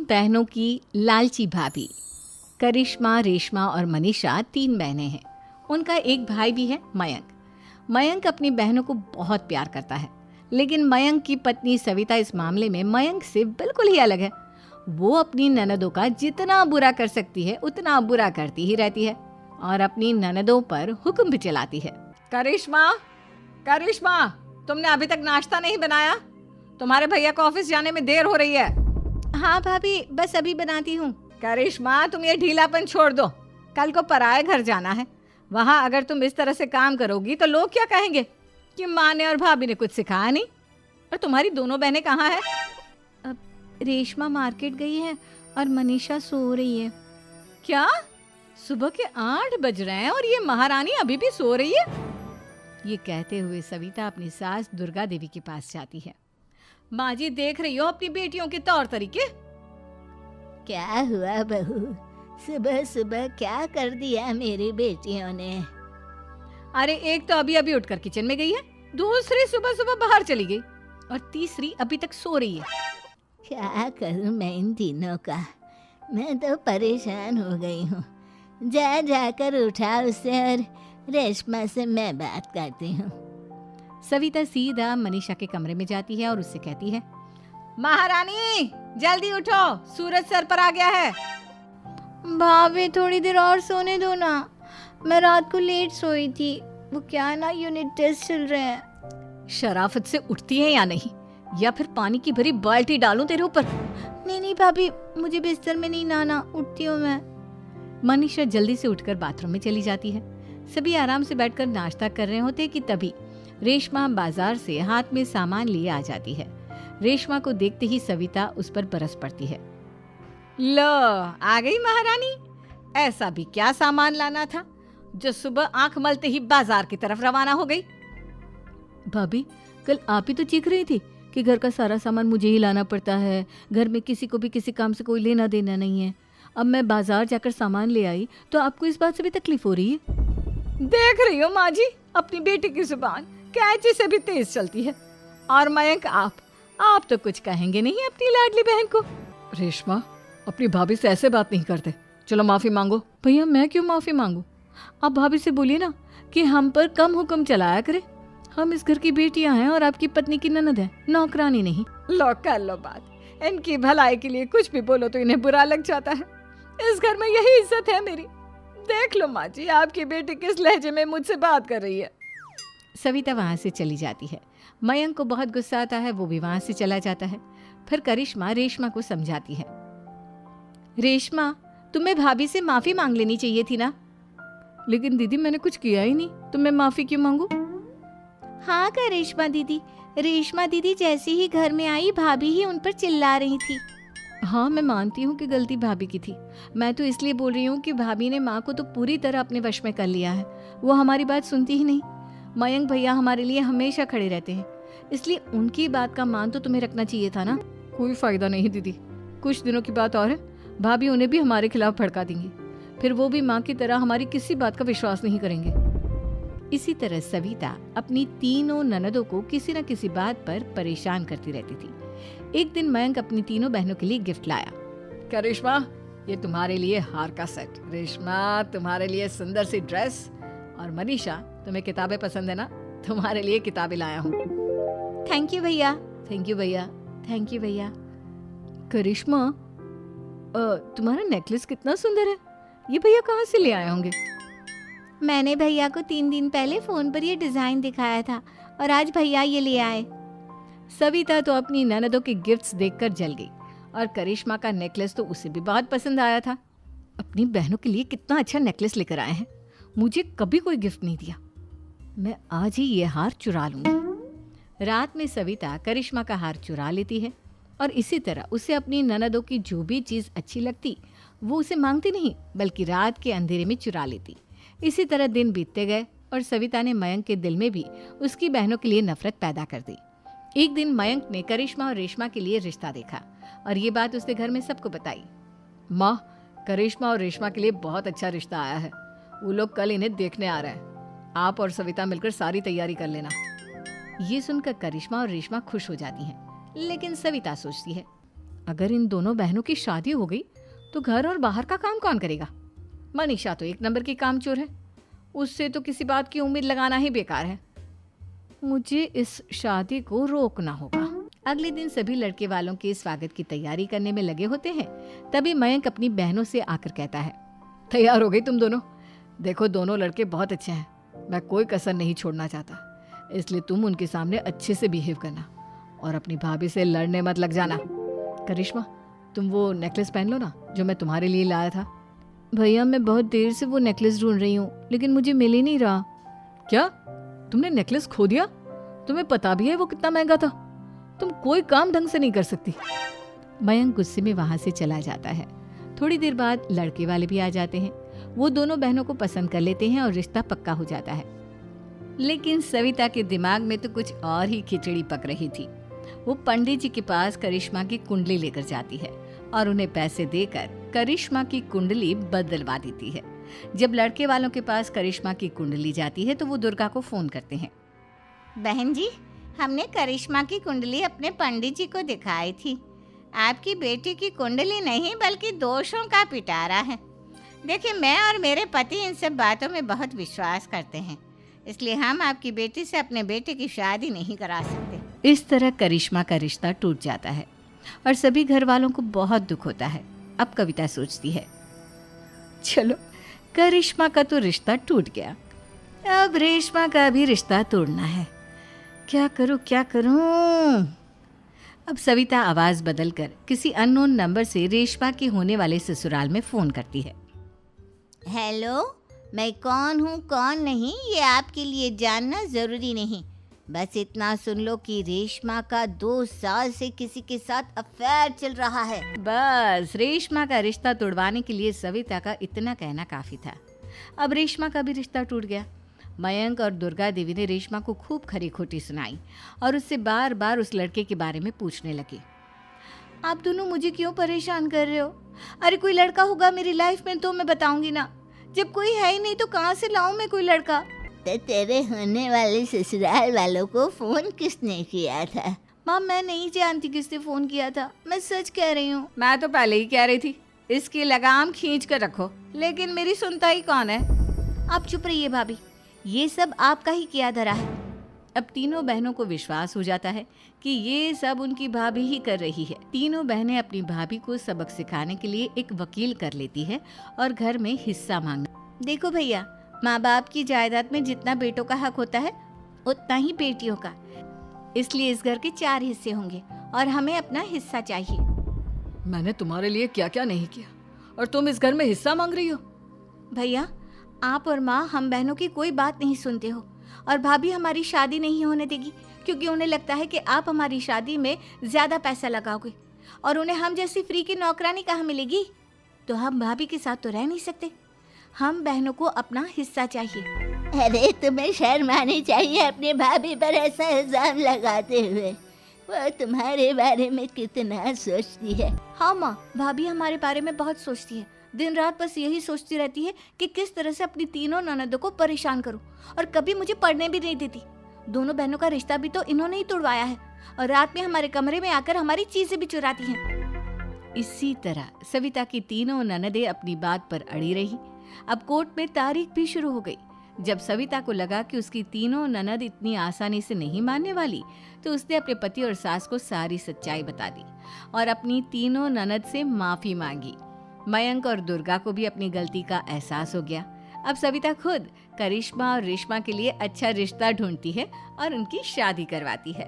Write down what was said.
बहनों की लालची भाभी। करिश्मा, रेशमा और मनीषा 3 बहनें हैं। उनका एक भाई भी है, मयंक। मयंक अपनी बहनों को बहुत प्यार करता है, लेकिन मयंक की पत्नी सविता इस मामले में मयंक से बिल्कुल ही अलग है। वो अपनी ननदों का जितना बुरा कर सकती है उतना बुरा करती ही रहती है और अपनी ननदों पर हुक्म भी चलाती है। करिश्मा, करिश्मा, तुमने अभी तक नाश्ता नहीं बनाया? तुम्हारे भैया को ऑफिस जाने में देर हो रही है। हाँ भाभी, बस अभी बनाती हूँ। करिश्मा, तुम ये ढीलापन छोड़ दो। कल को पराये घर जाना है। वहाँ अगर तुम इस तरह से काम करोगी तो लोग क्या कहेंगे कि माँ ने और भाभी ने कुछ सिखाया नहीं। और तुम्हारी दोनों बहनें कहाँ हैं? अब रेशमा मार्केट गई है और मनीषा सो रही है। क्या? सुबह के 8 बज रहे हैं और ये महारानी अभी भी सो रही है? ये कहते हुए सविता अपनी सास दुर्गा देवी के पास जाती है। माँ जी, देख रही हो अपनी बेटियों के तौर तरीके? क्या हुआ बहू, सुबह सुबह क्या कर दिया मेरी बेटियों ने? अरे एक तो अभी अभी उठकर किचन में गई है, दूसरी सुबह सुबह बाहर चली गई और तीसरी अभी तक सो रही है। क्या करूं मैं इन तीनों का, मैं तो परेशान हो गई हूँ। जा जाकर उठा उसे और रेशमा से मैं बात करती हूँ। सविता सीधा मनीषा के कमरे में जाती है और उससे कहती है, महारानी जल्दी उठो, सूरज सर पर आ गया है। भाभी थोड़ी देर और सोने दो ना, मैं रात को लेट सोई थी। वो क्या ना, यूनिट टेस्ट चल रहे हैं। शराफत से उठती है या नहीं, या फिर पानी की भरी बाल्टी डालूं तेरे ऊपर? नहीं भाभी, मुझे बिस्तर में नहीं नहाना, उठती हूँ मैं। मनीषा जल्दी से उठकर बाथरूम में चली जाती है। सभी आराम से बैठकर नाश्ता कर रहे होते कि तभी रेशमा बाजार से हाथ में सामान लिए आ जाती है। रेशमा को देखते ही सविता उस पर बरस पड़ती है। लो, आ गई महारानी। ऐसा भी क्या सामान लाना था जो सुबह आंख मलते ही बाजार की तरफ रवाना हो गई? भाभी, कल आप ही तो चीख रही थी कि घर का सारा सामान मुझे ही लाना पड़ता है, घर में किसी को भी किसी काम से कोई लेना देना नहीं है। अब मैं बाजार जाकर सामान ले आई तो आपको इस बात से भी तकलीफ हो रही है? देख रही हो माँ जी, अपनी बेटी की जुबान कैंची से भी तेज चलती है। और मयंक, आप तो कुछ कहेंगे नहीं अपनी लाडली बहन को। रेशमा, अपनी भाभी से ऐसे बात नहीं करते। चलो माफी मांगो। भैया, मैं क्यों माफी मांगू? आप भाभी से बोलिए ना कि हम पर कम हुक्म चलाया करे। हम इस घर की बेटियां हैं और आपकी पत्नी की ननद है, नौकरानी नहीं। लो कर लो बात। इनकी भलाई के लिए कुछ भी बोलो तो इन्हें बुरा लग जाता है। इस घर में यही इज्जत है मेरी। देख लो माँ जी, आपकी बेटी किस लहजे में मुझसे बात कर रही है। सविता वहां से चली जाती है। मयंक को बहुत गुस्सा आता है, वो भी वहां से चला जाता है। फिर करिश्मा रेशमा को समझाती है, रेशमा, तुम्हें भाभी से माफी मांग लेनी चाहिए थी ना। लेकिन दीदी, मैंने कुछ किया ही नहीं, तो मैं माफी क्यों मांगू? हाँ करिश्मा दीदी, रेशमा दीदी जैसे ही घर में आई भाभी ही उन पर चिल्ला रही थी। हाँ, मैं मानती हूँ कि गलती भाभी की थी। मैं तो इसलिए बोल रही हूँ कि भाभी ने माँ को तो पूरी तरह अपने वश में कर लिया है। वो हमारी बात सुनती ही नहीं। मयंक भैया हमारे लिए हमेशा खड़े रहते हैं, इसलिए उनकी बात का मान तो तुम्हें रखना चाहिए था ना। कोई फायदा नहीं दीदी, कुछ दिनों की बात और है, भाभी उन्हें भी हमारे खिलाफ भड़का देंगी। फिर वो भी माँ की तरह हमारी किसी बात का विश्वास नहीं करेंगे। इसी तरह सविता अपनी तीनों ननदों को किसी न किसी बात पर परेशान करती रहती थी। एक दिन मयंक अपनी तीनों बहनों के लिए गिफ्ट लाया। क्या रेशमा, ये तुम्हारे लिए हार का सेट। रेशमा, तुम्हारे लिए सुंदर सी ड्रेस। और मनीषा, तुम्हें किताबें पसंद है ना, तुम्हारे लिए किताबें लाया हूँ। थैंक यू भैया। थैंक यू भैया। थैंक यू भैया। करिश्मा, तुम्हारा नेकलेस कितना सुंदर है, ये भैया कहाँ से ले आए होंगे? मैंने भैया को 3 दिन पहले फोन पर ये डिजाइन दिखाया था और आज भैया ये ले आए। सविता तो अपनी ननदों के गिफ्ट्स देखकर जल गई और करिश्मा का नेकलेस तो उसे भी बहुत पसंद आया था। अपनी बहनों के लिए कितना अच्छा नेकलेस लेकर आए हैं, मुझे कभी कोई गिफ्ट नहीं दिया। मैं आज ही ये हार चुरा लूंगी। रात में सविता करिश्मा का हार चुरा लेती है और इसी तरह उसे अपनी ननदों की जो भी चीज़ अच्छी लगती वो उसे मांगती नहीं, बल्कि रात के अंधेरे में चुरा लेती। इसी तरह दिन बीतते गए और सविता ने मयंक के दिल में भी उसकी बहनों के लिए नफरत पैदा कर दी। एक दिन मयंक ने करिश्मा और रेशमा के लिए रिश्ता देखा और ये बात उसने घर में सबको बताई। माँ, करिश्मा और रेशमा के लिए बहुत अच्छा रिश्ता आया है, वो लोग कल इन्हें देखने आ रहे हैं। आप और सविता मिलकर सारी तैयारी कर लेना। ये सुनकर करिश्मा और रेशमा खुश हो जाती हैं, लेकिन सविता सोचती है, अगर इन दोनों बहनों की शादी हो गई तो घर और बाहर का काम कौन करेगा? मनीषा तो एक नंबर की कामचोर है, उससे तो किसी बात की उम्मीद लगाना ही बेकार है। मुझे इस शादी को रोकना होगा। अगले दिन सभी लड़के वालों के स्वागत की तैयारी करने में लगे होते हैं। तभी मयंक अपनी बहनों से आकर कहता है, तैयार हो गई तुम दोनों? देखो दोनों लड़के बहुत अच्छे हैं, मैं कोई कसर नहीं छोड़ना चाहता, इसलिए तुम उनके सामने अच्छे से बिहेव करना और अपनी भाभी से लड़ने मत लग जाना। करिश्मा, तुम वो नेकलेस पहन लो ना जो मैं तुम्हारे लिए लाया था। भैया मैं बहुत देर से वो नेकलेस ढूंढ रही हूँ, लेकिन मुझे मिल ही नहीं रहा। क्या तुमने नेकलेस खो दिया? तुम्हें पता भी है वो कितना महंगा था? तुम कोई काम ढंग से नहीं कर सकती। मयंक गुस्से में वहां से चला जाता है। थोड़ी देर बाद लड़के वाले भी आ जाते हैं। वो दोनों बहनों को पसंद कर लेते हैं और रिश्ता पक्का हो जाता है। लेकिन सविता के दिमाग में तो कुछ और ही खिचड़ी पक रही थी। वो पंडित जी के पास करिश्मा की कुंडली लेकर जाती है और उन्हें पैसे देकर करिश्मा की कुंडली बदलवा देती है। जब लड़के वालों के पास करिश्मा की कुंडली जाती है तो वो दुर्गा को फोन करते हैं। बहन जी, हमने करिश्मा की कुंडली अपने पंडित जी को दिखाई थी। आपकी बेटी की कुंडली नहीं बल्कि दोषों का पिटारा है। देखिए, मैं और मेरे पति इन सब बातों में बहुत विश्वास करते हैं, इसलिए हम आपकी बेटी से अपने बेटे की शादी नहीं करा सकते। इस तरह करिश्मा का रिश्ता टूट जाता है और सभी घर वालों को बहुत दुख होता है। अब कविता सोचती है, चलो करिश्मा का तो रिश्ता टूट गया, अब रेशमा का भी रिश्ता तोड़ना है। क्या करूं? अब सविता आवाज बदलकर किसी अननोन नंबर से रेशमा के होने वाले ससुराल में फोन करती है। हेलो, मैं कौन हूँ कौन नहीं ये आपके लिए जानना ज़रूरी नहीं। बस इतना सुन लो कि रेशमा का 2 साल से किसी के साथ अफेयर चल रहा है। बस रेशमा का रिश्ता तोड़वाने के लिए सविता का इतना कहना काफी था। अब रेशमा का भी रिश्ता टूट गया। मयंक और दुर्गा देवी ने रेशमा को खूब खरी खोटी सुनाई और उससे बार बार उस लड़के के बारे में पूछने लगे। आप दोनों मुझे क्यों परेशान कर रहे हो? अरे कोई लड़का होगा मेरी लाइफ में तो मैं बताऊंगी ना, जब कोई है ही नहीं तो कहाँ से लाऊं मैं कोई लड़का? तो तेरे होने वाले ससुराल वालों को फोन किसने किया था? माँ मैं नहीं जानती किसने फोन किया था, मैं सच कह रही हूँ। मैं तो पहले ही कह रही थी इसकी लगाम खींच कर रखो, लेकिन मेरी सुनता ही कौन है। आप चुप रहिए भाभी, ये सब आपका ही किया धरा है। अब तीनों बहनों को विश्वास हो जाता है कि ये सब उनकी भाभी ही कर रही है। तीनों बहनें अपनी भाभी को सबक सिखाने के लिए एक वकील कर लेती है और घर में हिस्सा मांगना। देखो भैया, माँ बाप की जायदाद में जितना बेटों का हक होता है उतना ही बेटियों का, इसलिए इस घर के 4 हिस्से होंगे और हमें अपना हिस्सा चाहिए। मैंने तुम्हारे लिए क्या क्या नहीं किया और तुम इस घर में हिस्सा मांग रही हो? भैया, आप और माँ हम बहनों की कोई बात नहीं सुनते हो और भाभी हमारी शादी नहीं होने देगी क्योंकि उन्हें लगता है कि आप हमारी शादी में ज्यादा पैसा लगाओगे और उन्हें हम जैसी फ्री की नौकरानी कहाँ मिलेगी। तो हम भाभी के साथ तो रह नहीं सकते, हम बहनों को अपना हिस्सा चाहिए। अरे तुम्हें शर्म आनी चाहिए अपनी भाभी पर ऐसा इल्जाम लगाते हुए। वो तुम्हारे बारे में कितना सोचती है। हाँ माँ, भाभी हमारे बारे में बहुत सोचती है। दिन रात बस यही सोचती रहती है कि किस तरह से अपनी तीनों ननदों को परेशान करूं और कभी मुझे पढ़ने भी नहीं देती। दोनों बहनों का रिश्ता भी तो इन्होंने ही तोड़वाया है और रात में हमारे कमरे में आकर हमारी चीजें भी चुराती हैं। इसी तरह सविता की तीनों ननदें अपनी बात पर अड़ी रही। अब कोर्ट में तारीख भी शुरू हो गई। जब सविता को लगा कि उसकी तीनों ननद इतनी आसानी से नहीं मानने वाली, तो उसने अपने पति और सास को सारी सच्चाई बता दी और अपनी तीनों ननद से माफी मांगी। मयंक और दुर्गा को भी अपनी गलती का एहसास हो गया। अब सविता खुद करिश्मा और रेशमा के लिए अच्छा रिश्ता ढूंढती है और उनकी शादी करवाती है।